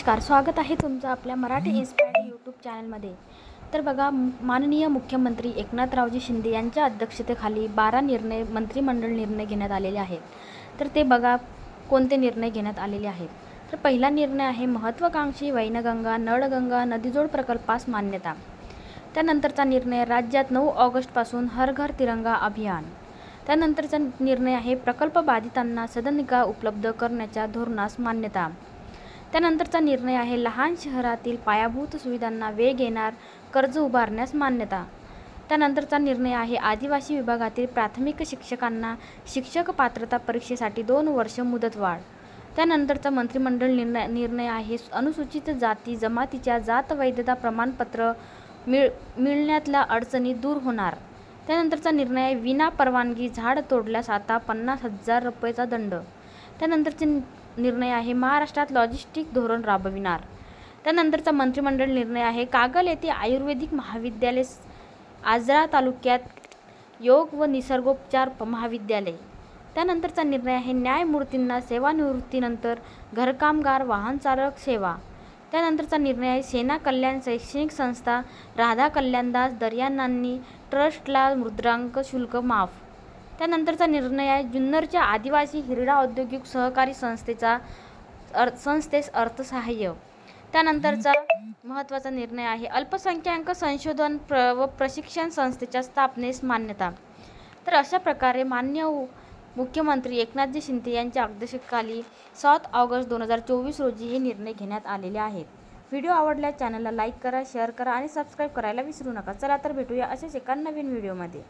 नमस्कार, स्वागत आहे तुमचं आपल्या मराठी इन्स्पायर्ड यूट्यूब चॅनलमध्ये। तर बघा, माननीय मुख्यमंत्री एकनाथरावजी शिंदे यांच्या अध्यक्षतेखाली 12 मंत्रिमंडळ निर्णय घेण्यात आलेले आहेत। तर ते बघा कोणते निर्णय घेण्यात आलेले आहेत। तर पहिला निर्णय आहे महत्त्वाकांक्षी वैनगंगा नळगंगा नदीजोड प्रकल्पास मान्यता। त्यानंतरचा निर्णय राज्यात 9 ऑगस्टपासून हर घर तिरंगा अभियान। त्यानंतरचा निर्णय आहे प्रकल्प बाधितांना सदनिका उपलब्ध करण्याच्या धोरणास मान्यता। त्यानंतरचा निर्णय आहे लहान शहरातील पायाभूत सुविधांना वेग येणार कर्ज उभारण्यास मान्यता। त्यानंतरचा निर्णय आहे आदिवासी विभागातील प्राथमिक शिक्षकांना शिक्षक पात्रता परीक्षेसाठी 2 वर्ष मुदतवाढ। त्यानंतरचा मंत्रिमंडळ निर्णय आहे अनुसूचित जाती जमातीच्या जात वैधता प्रमाणपत्र मिळण्यातल्या अडचणी दूर होणार। त्यानंतरचा निर्णय आहे विना परवानगी झाड तोडल्यास आता 50,000 रुपयेचा दंड। त्यानंतरचे निर्णय आहे महाराष्ट्रात लॉजिस्टिक धोरण राबविणार। त्यानंतरचा मंत्रिमंडळ निर्णय आहे कागल येथे आयुर्वेदिक महाविद्यालय, आजरा तालुक्यात योग व निसर्गोपचार महाविद्यालय। त्यानंतरचा निर्णय आहे न्यायमूर्तींना सेवानिवृत्तीनंतर घरकामगार वाहनचालक सेवा। त्यानंतरचा निर्णय आहे सेना कल्याण शैक्षणिक संस्था राधा कल्याणदास दर्यानांनी ट्रस्टला मुद्रांक शुल्क माफ। त्यानंतरचा निर्णय आहे जुन्नरच्या आदिवासी हिरडा औद्योगिक सहकारी संस्थेस अर्थसहाय्य। त्यानंतरचा महत्त्वाचा निर्णय आहे अल्पसंख्याक संशोधन व प्रशिक्षण संस्थेच्या स्थापनेस मान्यता। तर अशा प्रकारे माननीय मुख्यमंत्री एकनाथजी शिंदे यांच्या अध्यक्षतेखाली 7 ऑगस्ट 2024 रोजी हे निर्णय घेण्यात आलेले आहेत। व्हिडिओ आवडल्यास चॅनलला लाईक करा, शेअर करा आणि सबस्क्राईब करायला विसरू नका। चला तर भेटूया अशाच एका नवीन व्हिडिओमध्ये।